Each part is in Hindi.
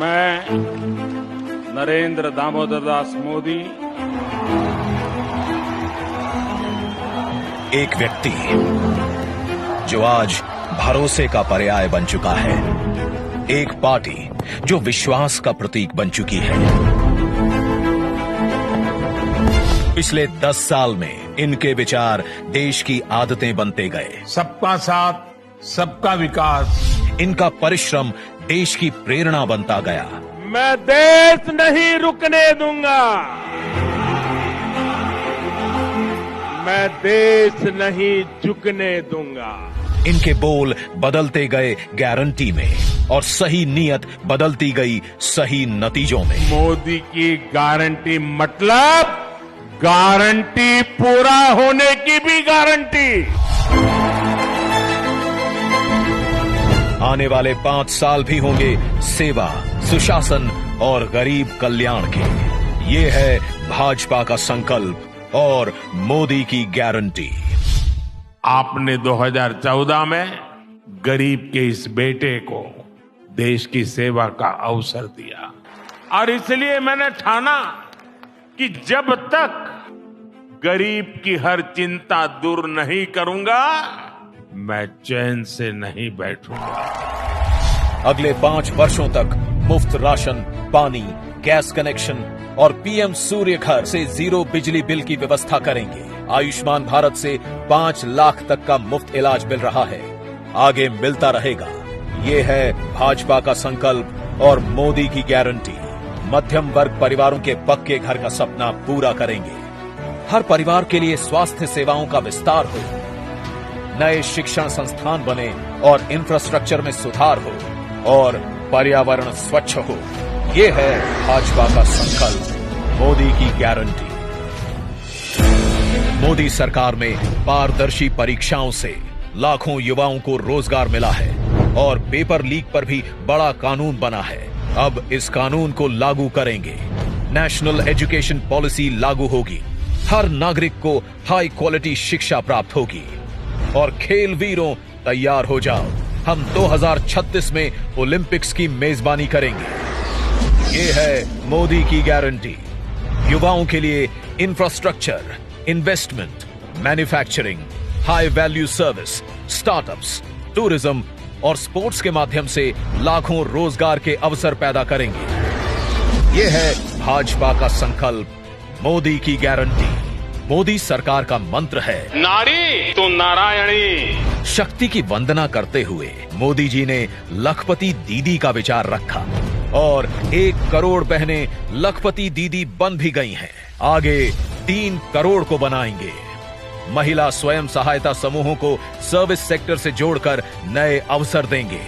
मैं नरेंद्र दामोदर दास मोदी एक व्यक्ति जो आज भरोसे का पर्याय बन चुका है, एक पार्टी जो विश्वास का प्रतीक बन चुकी है। पिछले 10 साल में इनके विचार देश की आदतें बनते गए। सबका साथ, सबका विकास। इनका परिश्रम देश की प्रेरणा बनता गया। मैं देश नहीं रुकने दूंगा, मैं देश नहीं झुकने दूंगा। इनके बोल बदलते गए गारंटी में और सही नीयत बदलती गई सही नतीजों में। मोदी की गारंटी मतलब गारंटी पूरा होने की भी गारंटी। आने वाले 5 साल भी होंगे सेवा, सुशासन और गरीब कल्याण के। ये है भाजपा का संकल्प और मोदी की गारंटी। आपने 2014 में गरीब के इस बेटे को देश की सेवा का अवसर दिया और इसलिए मैंने ठाना कि जब तक गरीब की हर चिंता दूर नहीं करूंगा, मैं चैन से नहीं बैठूंगा। अगले 5 वर्षों तक मुफ्त राशन, पानी, गैस कनेक्शन और पीएम सूर्य घर से 0 बिजली बिल की व्यवस्था करेंगे। आयुष्मान भारत से 5 लाख तक का मुफ्त इलाज मिल रहा है, आगे मिलता रहेगा। ये है भाजपा का संकल्प और मोदी की गारंटी। मध्यम वर्ग परिवारों के पक्के घर का सपना पूरा करेंगे। हर परिवार के लिए स्वास्थ्य सेवाओं का विस्तार हो, नए शिक्षण संस्थान बने और इंफ्रास्ट्रक्चर में सुधार हो और पर्यावरण स्वच्छ हो। ये है भाजपा का संकल्प, मोदी की गारंटी। मोदी सरकार में पारदर्शी परीक्षाओं से लाखों युवाओं को रोजगार मिला है और पेपर लीक पर भी बड़ा कानून बना है। अब इस कानून को लागू करेंगे। नेशनल एजुकेशन पॉलिसी लागू होगी। हर नागरिक को हाई क्वालिटी शिक्षा प्राप्त होगी। और खेल वीरों तैयार हो जाओ, हम 2036 में ओलंपिक्स की मेजबानी करेंगे। ये है मोदी की गारंटी। युवाओं के लिए infrastructure, investment, manufacturing, high value service, startups, tourism और स्पोर्ट्स के माध्यम से लाखों रोजगार के अवसर पैदा करेंगे। ये है भाजपा का संकल्प, मोदी की गारंटी। मोदी सरकार का मंत्र है नारी तो नारायणी। शक्ति की वंदना करते हुए मोदी जी ने लखपति दीदी का विचार रखा और 1 करोड़ बहनें लखपति दीदी बन भी गई हैं। आगे 3 करोड़ को बनाएंगे। महिला स्वयं सहायता समूहों को सर्विस सेक्टर से जोड़कर नए अवसर देंगे।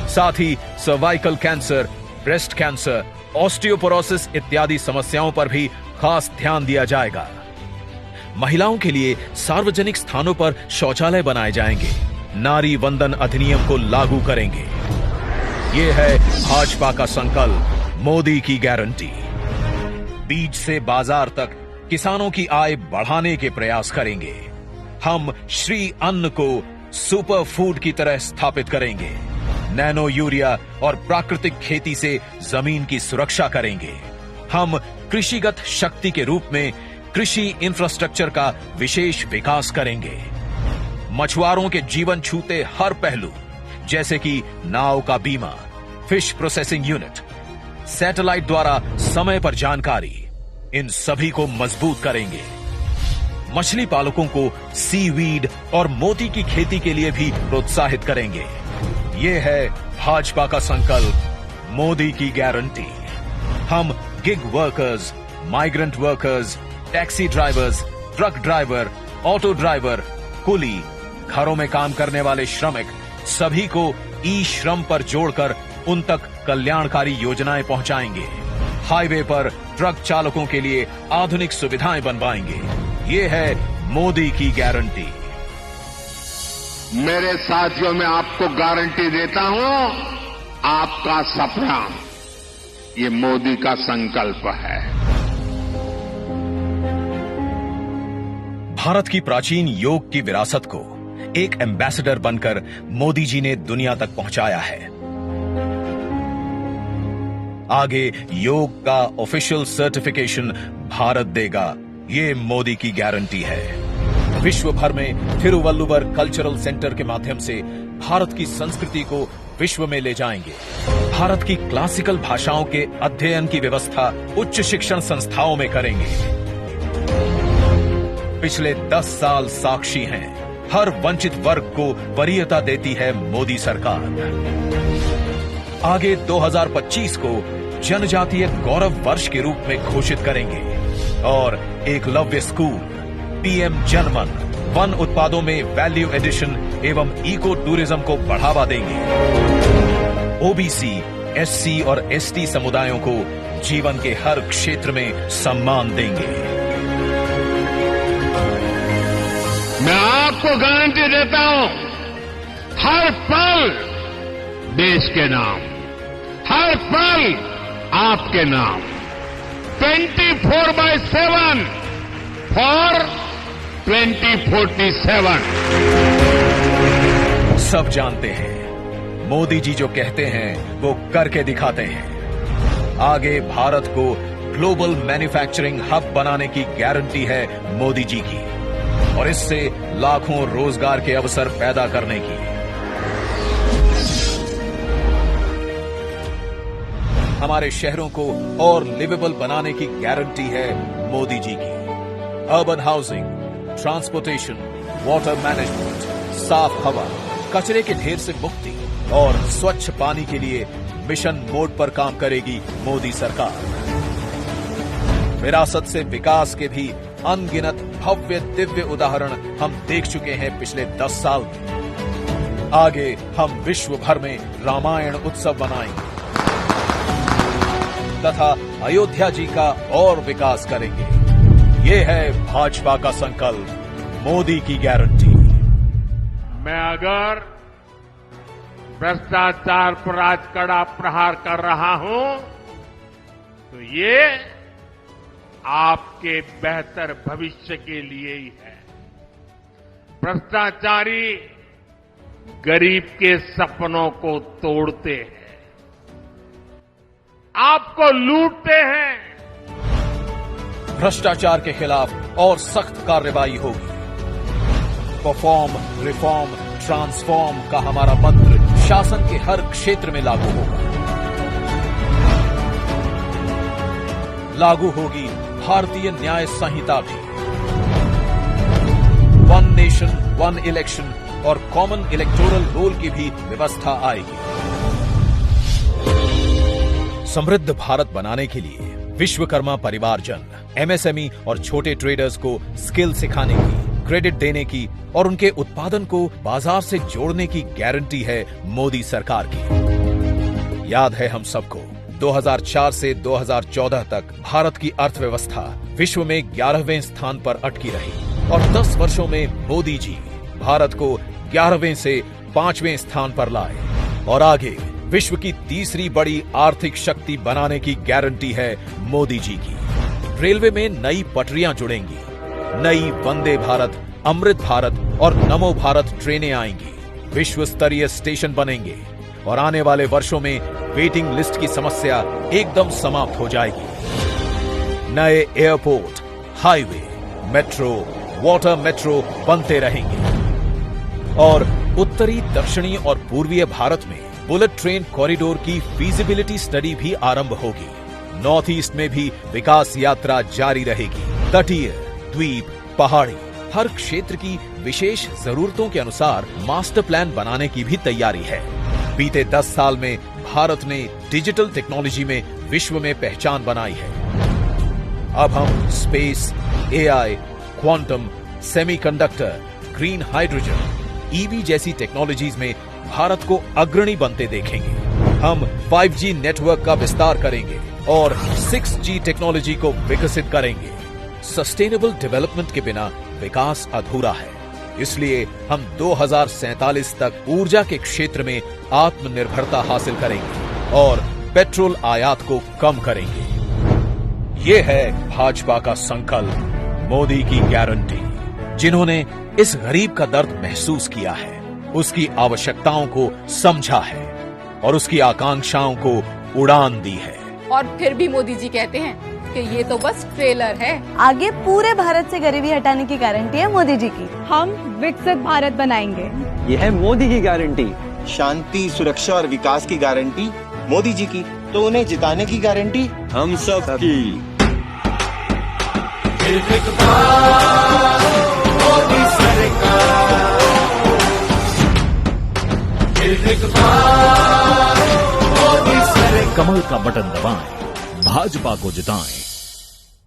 साथ ही cervical cancer, breast cancer, osteoporosis इत्यादि समस्याओं पर भी खास ध्यान दिया जाएगा। महिलाओं के लिए सार्वजनिक स्थानों पर शौचालय बनाए जाएंगे। नारी वंदन अधिनियम को लागू करेंगे। ये है भाजपा का संकल्प, मोदी की गारंटी। बीज से बाजार तक किसानों की आय बढ़ाने के प्रयास करेंगे। हम श्री अन्न को सुपर फूड की तरह स्थापित करेंगे। नैनो यूरिया और प्राकृतिक खेती से जमीन की सुरक्षा करेंगे। हम कृषिगत शक्ति के रूप में कृषि इंफ्रास्ट्रक्चर का विशेष विकास करेंगे। मछुआरों के जीवन छूते हर पहलू, जैसे कि नाव का बीमा, फिश प्रोसेसिंग यूनिट, सैटेलाइट द्वारा समय पर जानकारी, इन सभी को मजबूत करेंगे। मछली पालकों को सीवीड और मोती की खेती के लिए भी प्रोत्साहित करेंगे। ये है भाजपा का संकल्प, मोदी की गारंटी। हम gig workers, migrant workers, taxi drivers, truck driver, auto driver, कुली, घरों में काम करने वाले श्रमिक, सभी को ई श्रम पर जोड़कर उन तक कल्याणकारी योजनाएं पहुंचाएंगे। हाईवे पर ट्रक चालकों के लिए आधुनिक सुविधाएं बनवाएंगे। ये है मोदी की गारंटी। मेरे साथियों, मैं आपको गारंटी देता हूं, आपका सपना ये मोदी का संकल्प है। भारत की प्राचीन योग की विरासत को एक एम्बेसडर बनकर मोदी जी ने दुनिया तक पहुंचाया है। आगे योग का ऑफिशियल सर्टिफिकेशन भारत देगा, ये मोदी की गारंटी है। विश्व भर में थिरुवल्लुवर कल्चरल सेंटर के माध्यम से भारत की संस्कृति को विश्व में ले जाएंगे। भारत की क्लासिकल भाषाओं के अध्ययन की व्यवस्था उच्च शिक्षण संस्थाओं में करेंगे। पिछले 10 साल साक्षी हैं, हर वंचित वर्ग को वरीयता देती है मोदी सरकार। आगे 2025 को जनजातीय गौरव वर्ष के रूप में घोषित करेंगे और एकलव्य स्कूल, पीएम जनमन, वन उत्पादों में वैल्यू एडिशन एवं इको टूरिज्म को बढ़ावा देंगे। ओबीसी, एससी और एसटी समुदायों को जीवन के हर क्षेत्र में सम्मान देंगे। मैं आपको गारंटी देता हूं, हर पल देश के नाम, हर पल आपके नाम, 24/7 फॉर 2047। सब जानते हैं, मोदी जी जो कहते हैं वो करके दिखाते हैं। आगे भारत को ग्लोबल मैन्युफैक्चरिंग हब बनाने की गारंटी है मोदी जी की, और इससे लाखों रोजगार के अवसर पैदा करने की। हमारे शहरों को और लिवेबल बनाने की गारंटी है मोदी जी की। Urban housing, transportation, water management, साफ हवा, कचरे के ढेर से मुक्ति और स्वच्छ पानी के लिए मिशन मोड पर काम करेगी मोदी सरकार। विरासत से विकास के भी अनगिनत भव्य दिव्य उदाहरण हम देख चुके हैं पिछले 10 साल में। आगे हम विश्व भर में रामायण उत्सव मनाएंगे तथा अयोध्या जी का और विकास करेंगे। ये है भाजपा का संकल्प, मोदी की गारंटी। मैं अगर भ्रष्टाचार पर आज कड़ा प्रहार कर रहा हूं तो ये आपके बेहतर भविष्य के लिए ही है। भ्रष्टाचारी गरीब के सपनों को तोड़ते हैं, आपको लूटते हैं। भ्रष्टाचार के खिलाफ और सख्त कार्रवाई होगी। परफॉर्म, रिफॉर्म, ट्रांसफॉर्म का हमारा मंत्र शासन के हर क्षेत्र में लागू होगा। लागू होगी भारतीय न्याय संहिता भी। वन नेशन, वन इलेक्शन और कॉमन इलेक्टोरल रोल की भी व्यवस्था आएगी। समृद्ध भारत बनाने के लिए विश्वकर्मा परिवारजन, एमएसएमई और छोटे ट्रेडर्स को स्किल सिखाने की, क्रेडिट देने की और उनके उत्पादन को बाजार से जोड़ने की गारंटी है मोदी सरकार की। याद है हम सबको, 2004 से 2014 तक भारत की अर्थव्यवस्था विश्व में 11वें स्थान पर अटकी रही और 10 वर्षों में मोदी जी भारत को 11वें से 5वें स्थान पर लाए और आगे विश्व की तीसरी बड़ी आर्थिक शक्ति बनाने की गारंटी है मोदी जी की। रेलवे में नई पटरियां जुड़ेंगी, नई वंदे भारत, अमृत भारत और नमो भारत ट्रेनें आएंगी, विश्व स्तरीय स्टेशन बनेंगे और आने वाले वर्षों में वेटिंग लिस्ट की समस्या एकदम समाप्त हो जाएगी। नए airport, highway, metro, water metro बनते रहेंगे और उत्तरी, दक्षिणी और पूर्वीय भारत में बुलेट ट्रेन कॉरिडोर की फीजिबिलिटी स्टडी भी आरंभ होगी। नॉर्थ ईस्ट में भी विकास यात्रा जारी रहेगी। तटीय, द्वीप, पहाड़ी, हर क्षेत्र की विशेष जरूरतों के अनुसार मास्टर प्लान बनाने की भी तैयारी है। बीते 10 साल में भारत ने डिजिटल टेक्नोलॉजी में विश्व में पहचान बनाई है। अब हम space, AI, quantum, semiconductor, green hydrogen, EV जैसी टेक्नोलॉजीज में भारत को अग्रणी बनते देखेंगे। हम 5G नेटवर्क का विस्तार करेंगे और 6G टेक्नोलॉजी को विकसित करेंगे। सस्टेनेबल डेवलपमेंट के बिना विकास अधूरा है, इसलिए हम 2047 तक ऊर्जा के क्षेत्र में आत्मनिर्भरता हासिल करेंगे और पेट्रोल आयात को कम करेंगे। ये है भाजपा का संकल्प, मोदी की गारंटी। जिन्होंने इस गरीब का दर्द महसूस किया है, उसकी आवश्यकताओं को समझा है और उसकी आकांक्षाओं को उड़ान दी है। और फिर भी मोदी जी कहते हैं कि ये तो बस ट्रेलर है। आगे पूरे भारत से गरीबी हटाने की गारंटी है मोदी जी की। हम विकसित भारत बनाएंगे। ये है मोदी की गारंटी। शांति, सुरक्षा और विकास की गारंटी मोदी जी की, तो उन्हें जिताने की गारंटी हम सब की। कमल का बटन दबाएं, भाजपा को जिताएं।